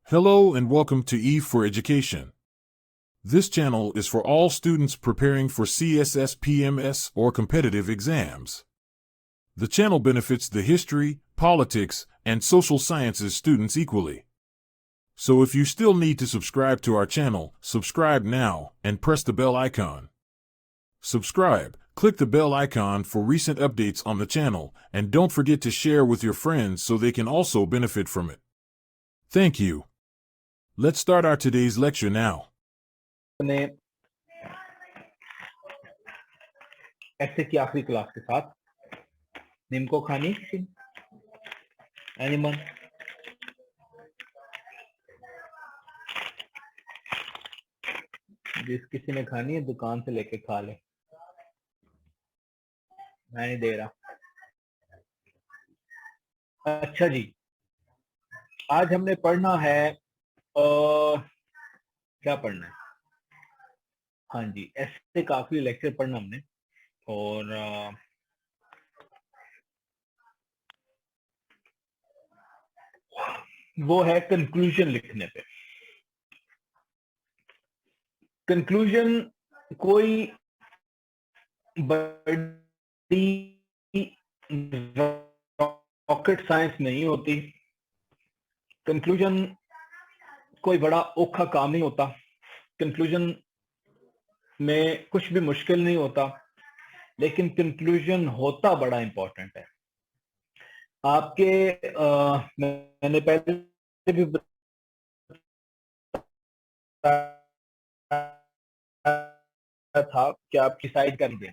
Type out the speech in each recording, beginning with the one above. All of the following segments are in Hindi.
Hello and welcome to Eve for Education. This channel is for all students preparing for CSS, PMS, or competitive exams. The channel benefits the history, politics, and social sciences students equally. So if you still need to subscribe to our channel, subscribe now and press the bell icon. Subscribe, click the bell icon for recent updates on the channel, and don't forget to share with your friends so they can also benefit from it. Thank you. Let's start our today's lecture now. ने ऐसे की आखिरी क्लास के साथ निम्को खानी किसी एनिमल जिस किसी ने खानी है दुकान से लेके खा ले, मैं नहीं दे रहा। अच्छा जी, आज हमने पढ़ना है क्या पढ़ना है? हाँ जी, ऐसे काफी लेक्चर पढ़ना हमने और वो है कंक्लूजन लिखने पे। कंक्लूजन कोई बड़ी रॉकेट साइंस नहीं होती, कंक्लूजन कोई बड़ा औखा काम नहीं होता, कंक्लूजन में कुछ भी मुश्किल नहीं होता, लेकिन कंक्लूजन होता बड़ा इंपॉर्टेंट है। आपके मैंने पहले भी बताया था कि आप डिसाइड कर दें,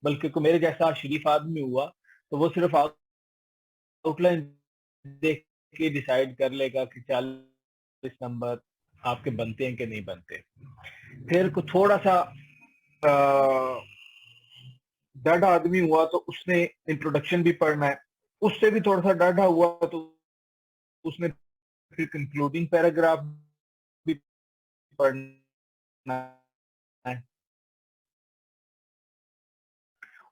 बल्कि को मेरे जैसा शरीफ आदमी हुआ तो वो सिर्फ आउटलाइन देख के डिसाइड कर लेगा कि 40 नंबर आपके बनते हैं कि नहीं बनते। फिर को थोड़ा सा डाढ़ा आदमी हुआ तो उसने इंट्रोडक्शन भी पढ़ना है, उससे भी थोड़ा सा डाढ़ा हुआ तो उसने फिर कंक्लूडिंग पैराग्राफ भी पढ़ना है।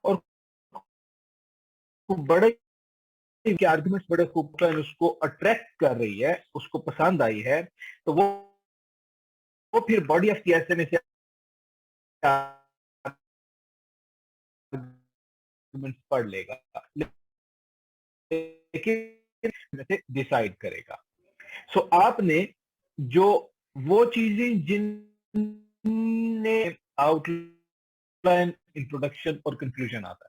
और बड़े के आर्गुमेंट्स बड़े खूब उसको अट्रैक्ट कर रही है, उसको पसंद आई है, तो वो फिर बॉडी ऑफ द एसे से पढ़ लेगा, लेकिन डिसाइड करेगा। सो आपने जो वो चीजें जिनने आउटलाइन, इंट्रोडक्शन और कंक्लूजन आता है।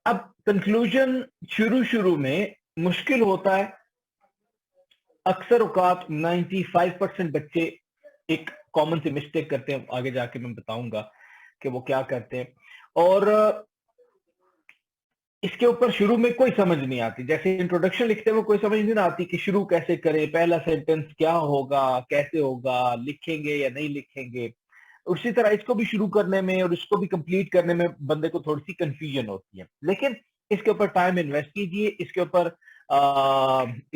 अब कंक्लूजन शुरू में मुश्किल होता है। अक्सर औकात 95% बच्चे एक कॉमन से मिस्टेक करते हैं, आगे जाके मैं बताऊंगा कि वो क्या करते हैं। और इसके ऊपर शुरू में कोई समझ नहीं आती, जैसे इंट्रोडक्शन लिखते हुए कोई समझ नहीं आती कि शुरू कैसे करें, पहला सेंटेंस क्या होगा, कैसे होगा, लिखेंगे या नहीं लिखेंगे। उसी तरह इसको भी शुरू करने में और इसको भी कंप्लीट करने में बंदे को थोड़ी सी कंफ्यूजन होती है। लेकिन इसके ऊपर टाइम इन्वेस्ट कीजिए, इसके ऊपर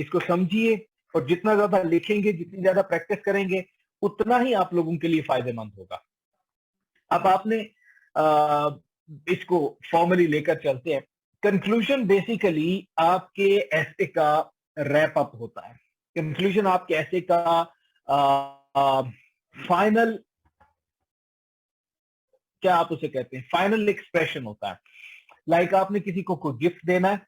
इसको समझिए, और जितना ज्यादा लिखेंगे, जितनी ज्यादा प्रैक्टिस करेंगे, उतना ही आप लोगों के लिए फायदेमंद होगा। अब आपने इसको फॉर्मली लेकर चलते हैं। कंक्लूजन बेसिकली आपके ऐसे का रैप अप होता है। कंक्लूजन आपके ऐसे का फाइनल, क्या आप उसे कहते हैं, फाइनल एक्सप्रेशन होता है। लाइक आपने किसी को कोई गिफ्ट देना है,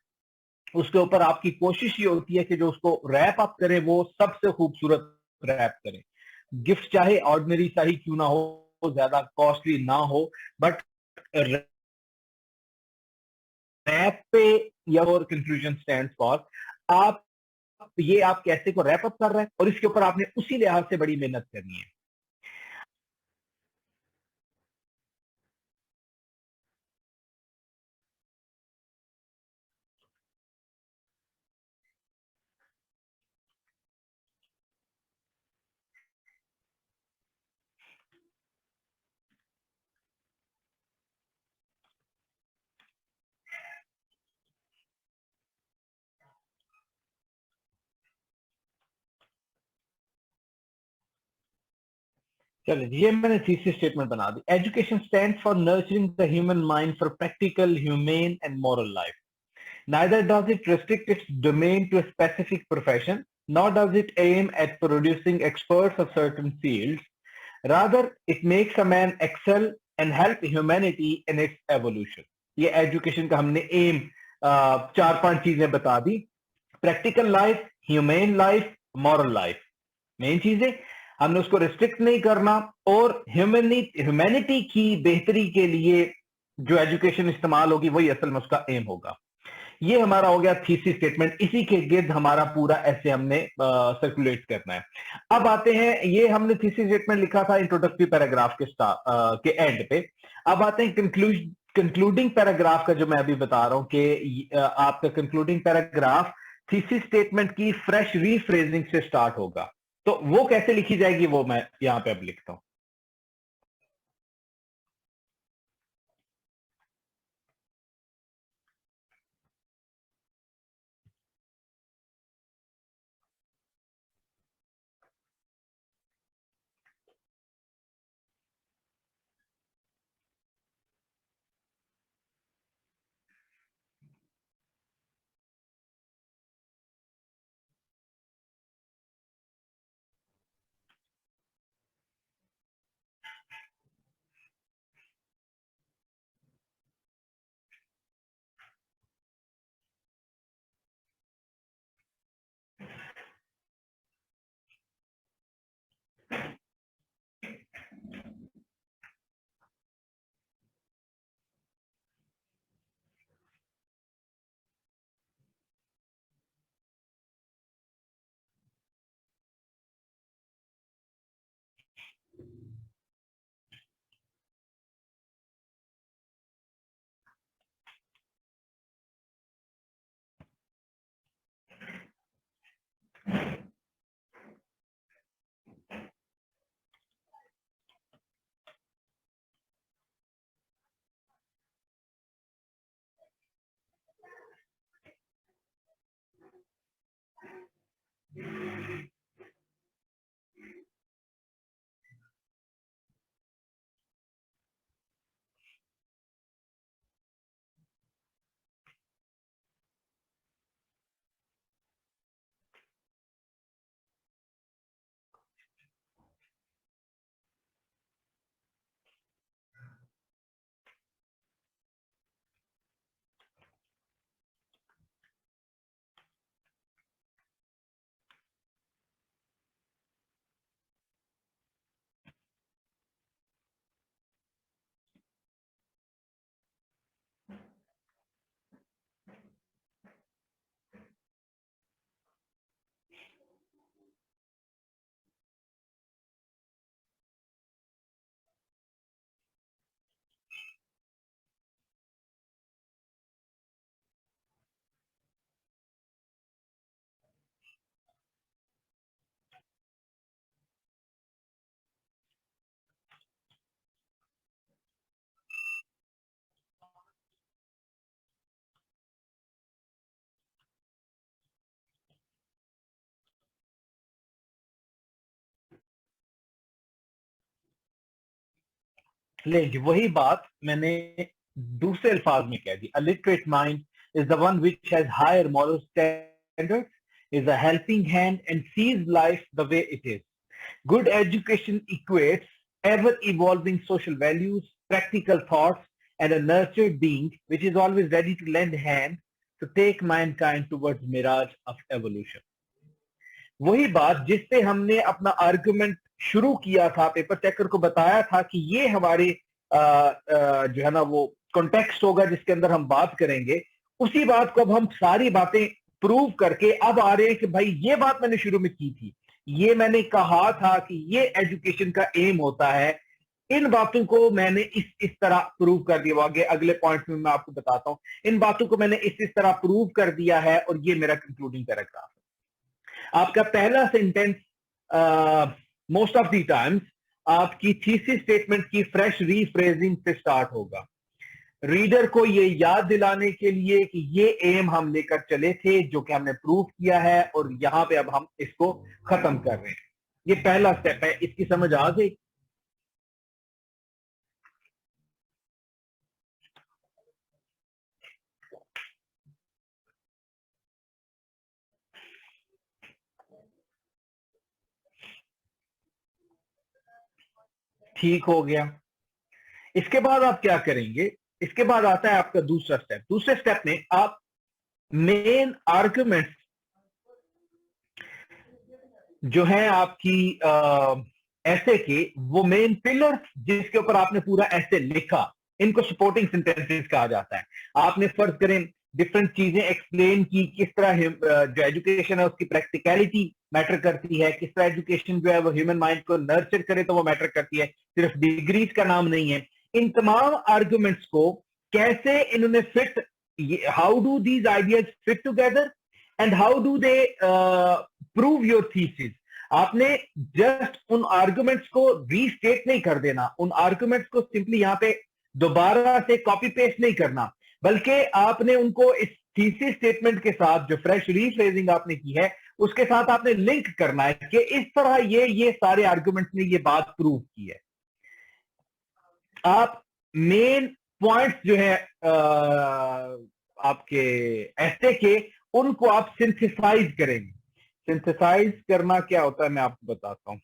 उसके ऊपर आपकी कोशिश ये होती है कि जो उसको रैप अप करे वो सबसे खूबसूरत रैप करे। गिफ्ट चाहे ऑर्डिनरी सा ही क्यों ना हो, ज्यादा कॉस्टली ना हो, बट रैप पे या और कंक्लूजन स्टैंड्स फॉर आप, ये आप कैसे को रैप अप कर रहे हैं और इसके ऊपर आपने उसी लिहाज से बड़ी मेहनत करनी है। चलिए, ये मैंने तीसरी स्टेटमेंट बना दी। Education stands for nurturing the human mind for practical, humane and moral life. Neither does it restrict its domain to a specific profession, nor does it aim at producing experts of certain fields. Rather, it makes a man excel and help humanity in its evolution. ये एजुकेशन का हमने एम चार पांच चीजें बता दी। Practical life, humane life, moral life, main चीजें हमने उसको रिस्ट्रिक्ट नहीं करना, और ह्यूमैनिटी की बेहतरी के लिए जो एजुकेशन इस्तेमाल होगी वही असल में उसका एम होगा। ये हमारा हो गया थीसिस स्टेटमेंट। इसी के गिर्द हमारा पूरा ऐसे हमने सर्कुलेट करना है। अब आते हैं, ये हमने थीसिस स्टेटमेंट लिखा था इंट्रोडक्टरी पैराग्राफ के एंड पे। अब आते हैं कंक्लूडिंग पैराग्राफ का, जो मैं अभी बता रहा हूं कि आपका कंक्लूडिंग पैराग्राफ थीसिस स्टेटमेंट की फ्रेश रीफ्रेजिंग से स्टार्ट होगा। तो वो कैसे लिखी जाएगी वो मैं यहां पे अब लिखता हूं। ले जी, वही बात मैंने दूसरे अल्फाज में कह दी। A literate mind is the one which has higher moral standards, is a helping hand and sees life the way it is. Good education equates ever evolving social values, practical thoughts, and a nurtured being which is always ready to lend hand to take mankind towards mirage of evolution. वही बात जिससे हमने अपना आर्गुमेंट शुरू किया था, पेपर चेकर को बताया था कि ये हमारे जो है ना वो कॉन्टेक्स्ट होगा जिसके अंदर हम बात करेंगे। उसी बात को अब हम सारी बातें प्रूव करके अब आ रहे हैं कि भाई ये बात मैंने शुरू में की थी, ये मैंने कहा था कि ये एजुकेशन का एम होता है। इन बातों को मैंने इस तरह प्रूव कर दिया। आगे अगले पॉइंट में मैं आपको बताता हूं, इन बातों को मैंने इस तरह प्रूव कर दिया है, और ये मेरा कंक्लूडिंग पैराग्राफ है। आपका पहला sentence most of the times आपकी थीसिस स्टेटमेंट की फ्रेश रीफ्रेजिंग से स्टार्ट होगा, रीडर को ये याद दिलाने के लिए कि ये एम हम लेकर चले थे, जो कि हमने प्रूव किया है, और यहां पे अब हम इसको खत्म कर रहे हैं। ये पहला स्टेप है। इसकी समझ आ गई? ठीक हो गया। इसके बाद आप क्या करेंगे, इसके बाद आता है आपका दूसरा स्टेप। दूसरे स्टेप में आप मेन आर्गुमेंट्स जो है आपकी ऐसे के, वो मेन पिलर जिसके ऊपर आपने पूरा ऐसे लिखा, इनको सपोर्टिंग सेंटेंसेस कहा जाता है। आपने फर्ज करें डिफरेंट चीजें एक्सप्लेन की, किस तरह जो एजुकेशन है उसकी प्रैक्टिकलिटी मैटर करती है, किस तरह एजुकेशन जो है वो ह्यूमन माइंड को नर्चर करे तो वो मैटर करती है, सिर्फ डिग्रीज का नाम नहीं है। इन तमाम आर्गुमेंट्स को कैसे इन्होंने fit, how do these ideas fit together and how do they prove your thesis. आपने जस्ट उन आर्गुमेंट्स को रीस्टेट नहीं कर देना, उन आर्गुमेंट्स को सिंपली यहां पे दोबारा से कॉपी पेस्ट नहीं करना, बल्कि आपने उनको इस थीसिस स्टेटमेंट के साथ, जो फ्रेश रीफ्रेजिंग आपने की है उसके साथ आपने लिंक करना है कि इस तरह ये सारे आर्गुमेंट्स ने ये बात प्रूव की है। आप मेन पॉइंट्स जो है आपके ऐसे के, उनको आप सिंथेसाइज करेंगे। सिंथेसाइज करना क्या होता है मैं आपको बताता हूं।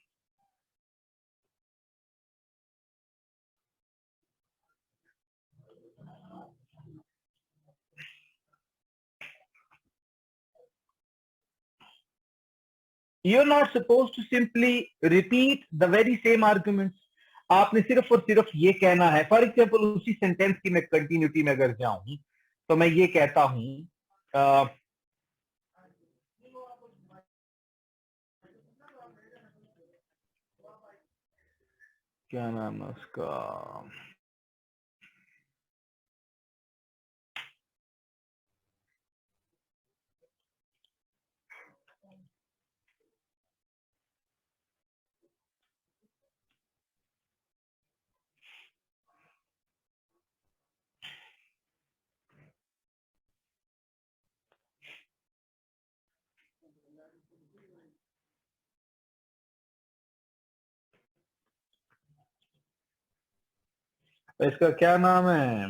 You're not supposed to simply repeat the very same arguments. आपने सिर्फ और सिर्फ ये कहना है। फॉर एग्जाम्पल उसी सेंटेंस की मैं कंटिन्यूटी में अगर जाऊं तो मैं ये कहता हूं क्या नाम है उसका, इसका क्या नाम है,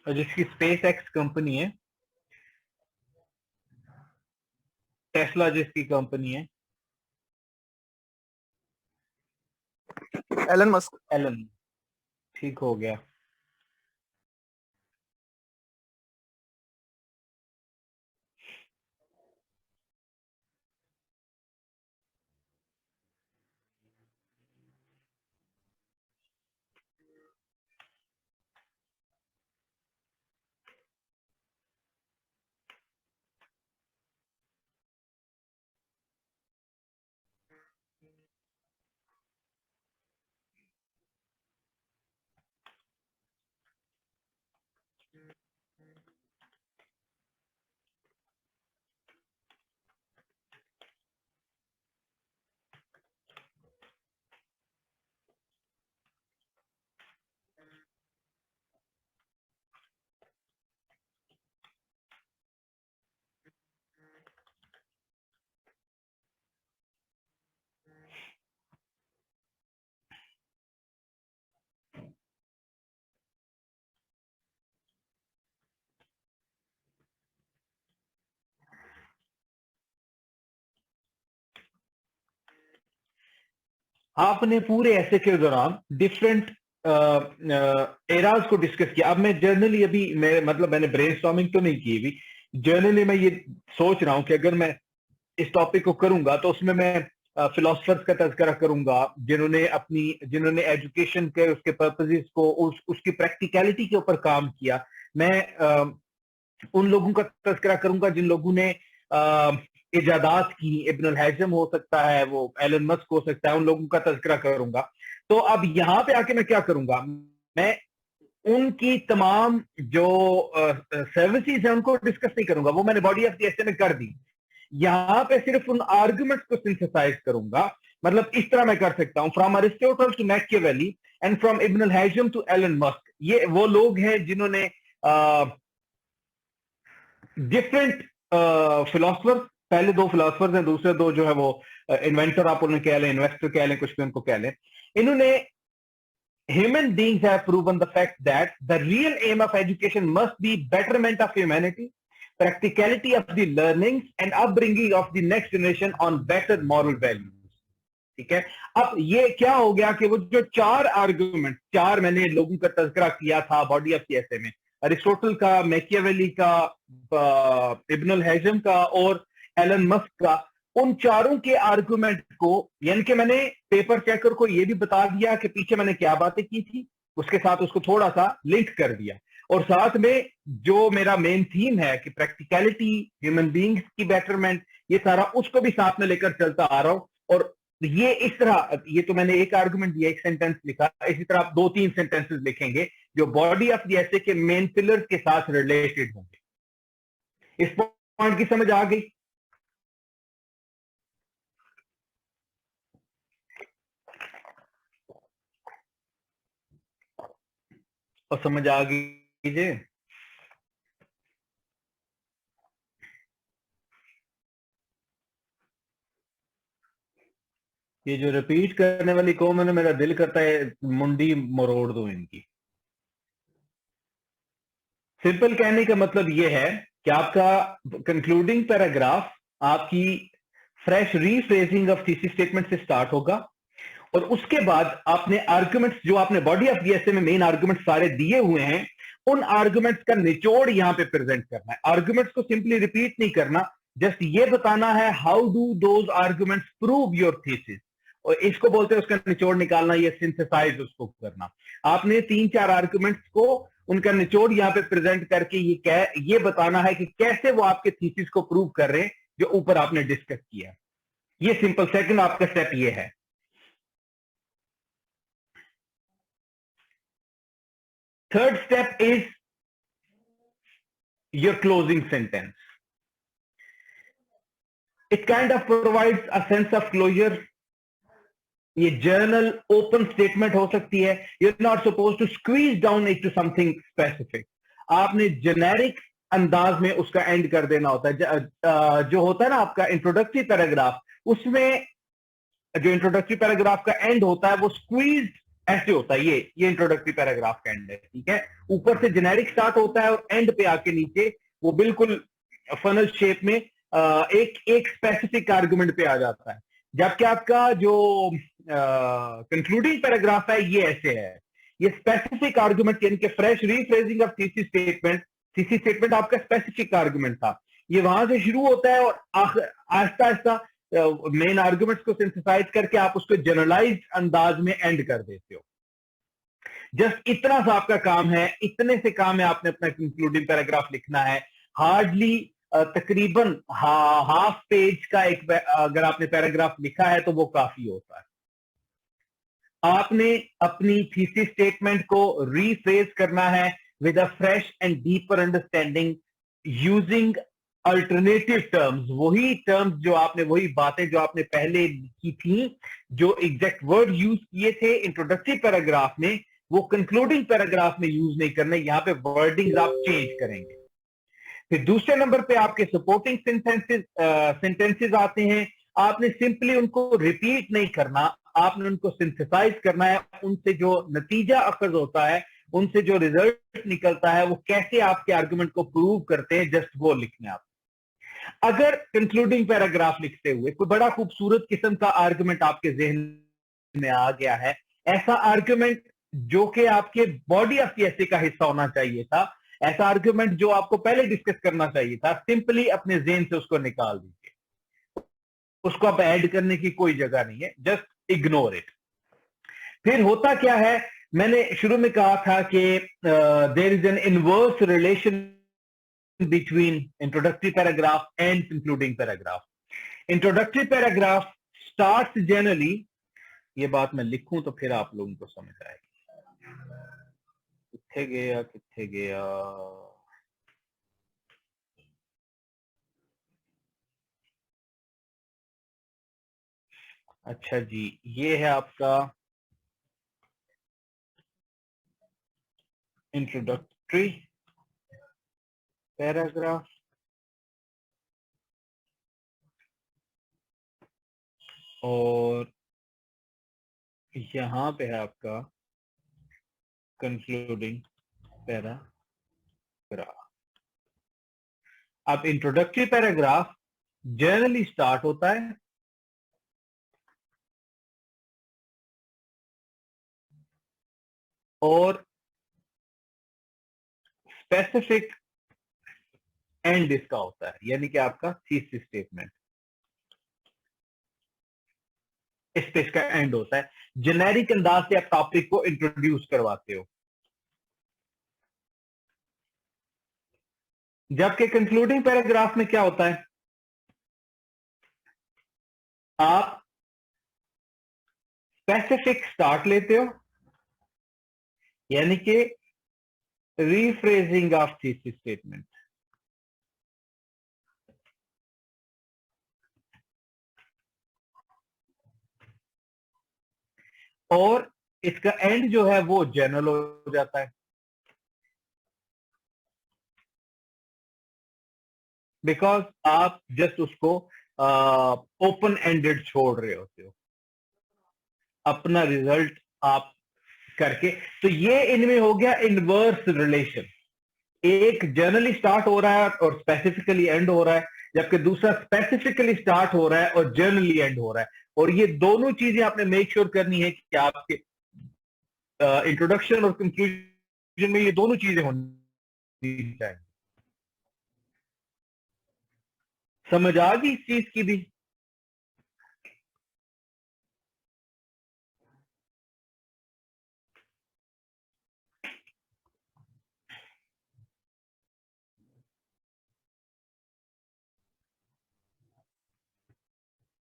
जिसकी स्पेस एक्स कंपनी है, टेस्ला जिसकी कंपनी है, एलन मस्क। एलन। ठीक हो गया। आपने पूरे ऐसे के दौरान डिफरेंट एराज को डिस्कस किया। अब मैं जर्नली अभी मैंने ब्रेनस्टॉर्मिंग तो नहीं की अभी, जर्नली मैं ये सोच रहा हूं कि अगर मैं इस टॉपिक को करूंगा तो उसमें मैं फिलोसफर्स का तज़किरा करूंगा जिन्होंने एजुकेशन के उसके पर्पसेस को उसकी प्रैक्टिकलिटी के ऊपर काम किया। मैं उन लोगों का तज़किरा करूंगा जिन लोगों ने इजादात की, इब्न अल हैजम हो सकता है, वो एलन मस्क हो सकता है, उन लोगों का तज़किरा करूंगा। तो अब यहां पे आके मैं क्या करूंगा, मैं उनकी तमाम जो सर्विसेज है उनको डिस्कस नहीं करूंगा, वो मैंने बॉडी ऑफ द एसे में कर दी। यहां पे सिर्फ उन आर्गुमेंट्स को सिंथेसाइज करूंगा। मतलब इस तरह मैं कर सकता हूं, from Aristotle to Machiavelli and from Ibn al Haytham to Elon Musk. ये वो लोग हैं जिन्होंने डिफरेंट फिलोसफर्स, पहले दो फिलोसफर्स हैं, दूसरे दो जो है वो इन्वेंटर आप उन्हें कह लें, इन्वेस्टर कह लें, कुछ भी उनको कह लें। इन्होंने human beings have proven the fact that the real aim of education must be betterment of humanity, practicality of the learnings and upbringing of the next generation on better moral values. ठीक है। अब ये क्या हो गया कि वो जो 4 आर्गुमेंट, 4 मैंने लोगों का तज़किरा किया था बॉडी ऑफ द एसे में, अरिस्टोटल का, मैकियावेली का, इब्न अल हैजम का और एलन मस्क का, उन चारों के आर्गुमेंट को, यानी कि मैंने पेपर चेकर को ये भी बता दिया कि पीछे मैंने क्या बातें की थी, उसके साथ उसको थोड़ा सा लिंक कर दिया, और साथ में जो मेरा मेन थीम है कि प्रैक्टिकलिटी, ह्यूमन बींग्स की बेटरमेंट, ये सारा उसको भी साथ में लेकर चलता आ रहा हूं। और ये इस तरह, ये तो मैंने एक आर्गुमेंट दिया, एक सेंटेंस लिखा, इसी तरह आप 2-3 सेंटेंसेस लिखेंगे जो बॉडी ऑफ द एसे के मेन पिलर्स के साथ रिलेटेड होंगे। इस पॉइंट की समझ आ गई? और समझ आ गई जी? ये जो रिपीट करने वाली कौम है ना, मेरा दिल करता है मुंडी मरोड़ दो इनकी। सिंपल कहने का मतलब ये है कि आपका कंक्लूडिंग पैराग्राफ आपकी fresh rephrasing of thesis statement से स्टार्ट होगा, और उसके बाद आपने आर्गुमेंट्स जो आपने बॉडी ऑफ द एसे में मेन आर्गुमेंट सारे दिए हुए हैं, उन आर्गुमेंट्स का निचोड़ यहां पे प्रेजेंट करना है। आर्गुमेंट्स को सिंपली रिपीट नहीं करना, जस्ट ये बताना है how do those arguments prove your thesis, और इसको बोलते हैं उसका निचोड़ निकालना, ये सिंथेसाइज उसको करना। आपने 3-4 आर्गुमेंट्स को, उनका निचोड़ यहां पे प्रेजेंट करके ये बताना है कि कैसे वो आपके थीसिस को प्रूव कर रहे हैं जो ऊपर आपने डिस्कस किया। ये सिंपल सेकंड आपका स्टेप ये है। Third step is your closing sentence. It kind of provides a sense of closure. ये जर्नल ओपन स्टेटमेंट हो सकती है। You're not supposed to squeeze down it to something specific. आपने जेनेरिक अंदाज में उसका एंड कर देना होता है। जो होता है ना आपका इंट्रोडक्टरी पैराग्राफ, उसमें जो इंट्रोडक्टरी पैराग्राफ का एंड होता है वो स्क्वीज ऐसे होता है। ये इंट्रोडक्टरी पैराग्राफ का एंड है, ठीक है। ऊपर से जेनेरिक स्टार्ट होता है और एंड पे आके नीचे वो बिल्कुल फनल शेप में एक स्पेसिफिक आर्गुमेंट पे आ जाता है। जबकि आपका जो कंक्लूडिंग पैराग्राफ है ये ऐसे है, ये स्पेसिफिक आर्गुमेंट, यानी कि fresh rephrasing of thesis statement. Thesis statement आपका स्पेसिफिक आर्गुमेंट था, ये वहां से शुरू होता है और आहिस्ता आहिस्ता मेन आर्गुमेंट्स को सिंथेसाइज करके आप उसको जनरलाइज अंदाज में एंड कर देते हो। जस्ट इतना सा आपका काम है, इतने से काम है आपने अपना कंक्लूडिंग पैराग्राफ लिखना है। हार्डली तकरीबन हाफ पेज का एक अगर आपने पैराग्राफ लिखा है तो वो काफी होता है। आपने अपनी थीसिस स्टेटमेंट को रीफ्रेज करना है with a fresh and deeper understanding using alternative terms. वही टर्म्स जो आपने, वही बातें जो आपने पहले की थी, जो एग्जैक्ट वर्ड यूज किए थे इंट्रोडक्टरी पैराग्राफ में, वो कंक्लूडिंग पैराग्राफ में यूज नहीं करने। यहां पे वर्डिंग आप चेंज करेंगे। फिर दूसरे नंबर पे आपके सपोर्टिंग सेंटेंसेस आते हैं। आपने सिंपली उनको रिपीट नहीं करना, आपने उनको सिंथेसाइज करना है। उनसे जो नतीजा अखज होता है, उनसे जो रिजल्ट निकलता है, वो कैसे आपके आर्गुमेंट को प्रूव करते हैं, जस्ट वो लिखने आप। अगर कंक्लूडिंग पैराग्राफ लिखते हुए कोई बड़ा खूबसूरत किस्म का आर्गुमेंट आपके जहन में आ गया है, ऐसा आर्गुमेंट जो कि आपके बॉडी ऑफ द एसे का हिस्सा होना चाहिए था, ऐसा आर्गुमेंट जो आपको पहले डिस्कस करना चाहिए था, सिंपली अपने जहन से उसको निकाल दीजिए। उसको आप ऐड करने की कोई जगह नहीं है, जस्ट इग्नोर इट। फिर होता क्या है, मैंने शुरू में कहा था कि there is an inverse relation between introductory paragraph and concluding paragraph. Introductory paragraph starts generally, ये बात मैं लिखूं तो फिर आप लोगों को समझ आएगी। किथे गया, किथे गया? अच्छा जी, ये है आपका इंट्रोडक्टरी पैराग्राफ, और यहां पे है आपका कंक्लूडिंग पैराग्राफ। अब इंट्रोडक्टरी पैराग्राफ जनरली स्टार्ट होता है और स्पेसिफिक एंड इसका होता है, यानी कि आपका थीसिस स्टेटमेंट इस पे इसका एंड होता है। जेनेरिक अंदाज से आप टॉपिक को इंट्रोड्यूस करवाते हो, जबकि कंक्लूडिंग पैराग्राफ में क्या होता है, आप स्पेसिफिक स्टार्ट लेते हो, यानी कि रीफ्रेजिंग ऑफ थीसिस स्टेटमेंट, और इसका एंड जो है वो जनरल हो जाता है, बिकॉज आप जस्ट उसको ओपन एंडेड छोड़ रहे होते हो अपना रिजल्ट आप करके। तो ये इनमें हो गया इनवर्स रिलेशन, एक जनरली स्टार्ट हो रहा है और स्पेसिफिकली एंड हो रहा है, जबकि दूसरा स्पेसिफिकली स्टार्ट हो रहा है और जनरली एंड हो रहा है। और ये दोनों चीजें आपने मेक श्योर करनी है कि आपके इंट्रोडक्शन और कंक्लूजन में ये दोनों चीजें होनी चाहिए। समझ आ गई इस चीज की भी?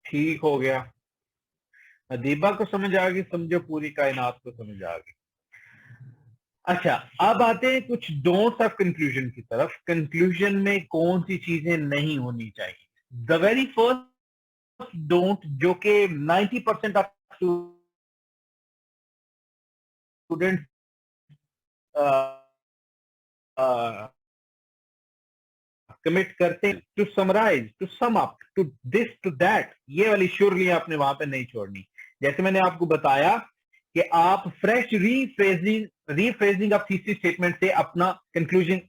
ठीक हो गया। अदीबा को समझ आ गई, समझो पूरी कायनात को समझ आ गई। अच्छा, अब आते हैं कुछ डोंट्स ऑफ कंक्लूजन की तरफ। कंक्लूजन में कौन सी चीजें नहीं होनी चाहिए? द वेरी फर्स्ट डोंट, जो कि 90% ऑफ स्टूडेंट कमिट करते हैं, to summarise, to sum up, to this, to that, ये वाली श्योरली आपने वहां पे नहीं छोड़नी। जैसे मैंने आपको बताया कि आप fresh rephrasing of thesis statement से अपना कंक्लूजन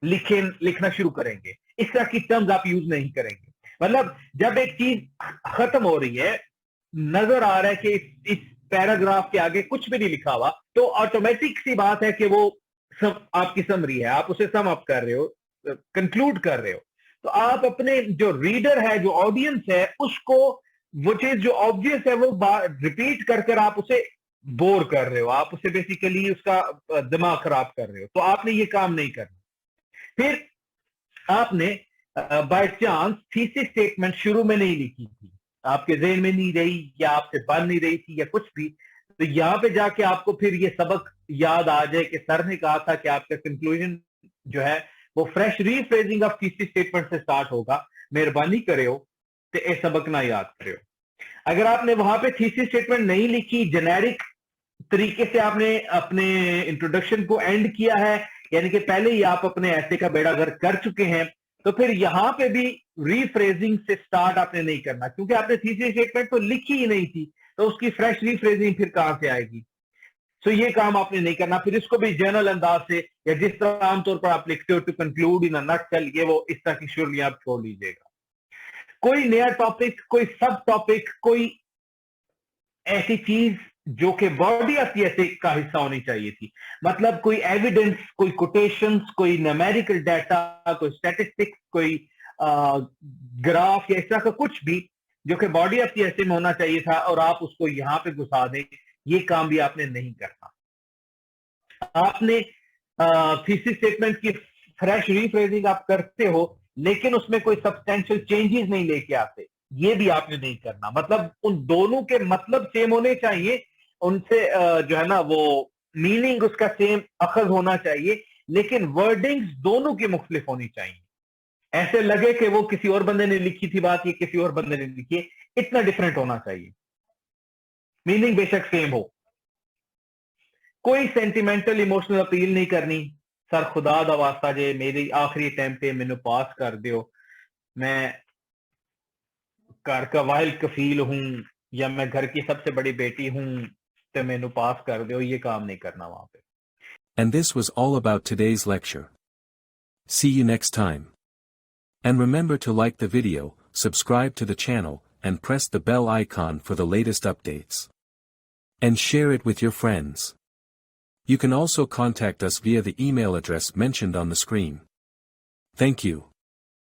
लिखना शुरू करेंगे। इस तरह की टर्म्स आप यूज नहीं करेंगे। मतलब जब एक चीज खत्म हो रही है, नजर आ रहा है कि इस पैराग्राफ के आगे कुछ भी नहीं लिखा हुआ, तो ऑटोमेटिक सी बात है कि वो सब आपकी समरी है, आप उसे सम अप कर रहे हो, कंक्लूड कर रहे हो। तो आप अपने जो रीडर है, जो ऑडियंस है, उसको वो चीज जो ऑब्वियस है वो रिपीट कर कर आप उसे बोर कर रहे हो, आप उसे बेसिकली उसका दिमाग खराब कर रहे हो। तो आपने ये काम नहीं करना। फिर आपने बाय चांस थीसिस स्टेटमेंट शुरू में नहीं लिखी थी, आपके ज़हन में नहीं रही या आपसे बन नहीं रही थी या कुछ भी, तो यहां पे जाके आपको फिर ये सबक याद आ जाए कि सर ने कहा था कि आपका कंक्लूजन जो है वो fresh rephrasing of thesis statement से स्टार्ट होगा। मेहरबानी करे हो तो ये सबक ना याद करे हो। अगर आपने वहां पे थीसिस स्टेटमेंट नहीं लिखी, जेनेरिक तरीके से आपने अपने इंट्रोडक्शन को एंड किया है, यानी कि पहले ही आप अपने ऐसे का बेड़ा गर्क कर चुके हैं, तो फिर यहां पे भी रीफ्रेजिंग से स्टार्ट आपने नहीं करना, क्योंकि आपने थीसिस स्टेटमेंट तो लिखी ही नहीं थी, तो उसकी फ्रेश रीफ्रेजिंग फिर कहां से आएगी? सो ये काम आपने नहीं करना। फिर इसको भी जनरल अंदाज से, या जिस तरह आमतौर पर आप लिखते हो, to conclude in a nutshell, ये वो इस तरह की श्योरली आप छोड़ लीजिएगा। कोई नया टॉपिक, कोई सब टॉपिक, कोई ऐसी चीज जो कि बॉडी ऑफ द एसे का हिस्सा होनी चाहिए थी, मतलब कोई एविडेंस, कोई कोटेशंस, कोई न्यूमेरिकल डाटा, कोई स्टैटिस्टिक्स, कोई ग्राफ या इस तरह का कुछ भी जो कि बॉडी ऑफ द एसे में होना चाहिए था, और आप उसको यहां पे घुसा दें, ये काम भी आपने नहीं करना। आपने थीसिस स्टेटमेंट की फ्रेश रीफ्रेजिंग आप करते हो, लेकिन उसमें कोई सब्सटेंशियल चेंजेस नहीं लेके आते, ये भी आपने नहीं करना। मतलब उन दोनों के मतलब सेम होने चाहिए, उनसे जो है ना वो मीनिंग उसका सेम अखज होना चाहिए, लेकिन वर्डिंग्स दोनों की मुख्तलिफ होनी चाहिए। ऐसे लगे कि वो किसी और बंदे ने लिखी थी बात, ये किसी और बंदे ने लिखी है, इतना डिफरेंट होना चाहिए। मीनिंग बेशक सेम हो, कोई सेंटिमेंटल इमोशनल अपील नहीं करनी। सर खुदा दा वास्ता जे मेरी आखिरी अटेम्प्ट पे मैनू पास कर दियो, मैं घर का वाहिद कफील हूं, या मैं घर की सबसे बड़ी बेटी हूं, तो मैनू पास कर दियो, ये काम नहीं करना वहां पे। And this was all about today's lecture. See you next time. And remember to like the video, subscribe to the channel, and press the bell icon for the latest updates. And share it with your friends. You can also contact us via the email address mentioned on the screen. Thank you.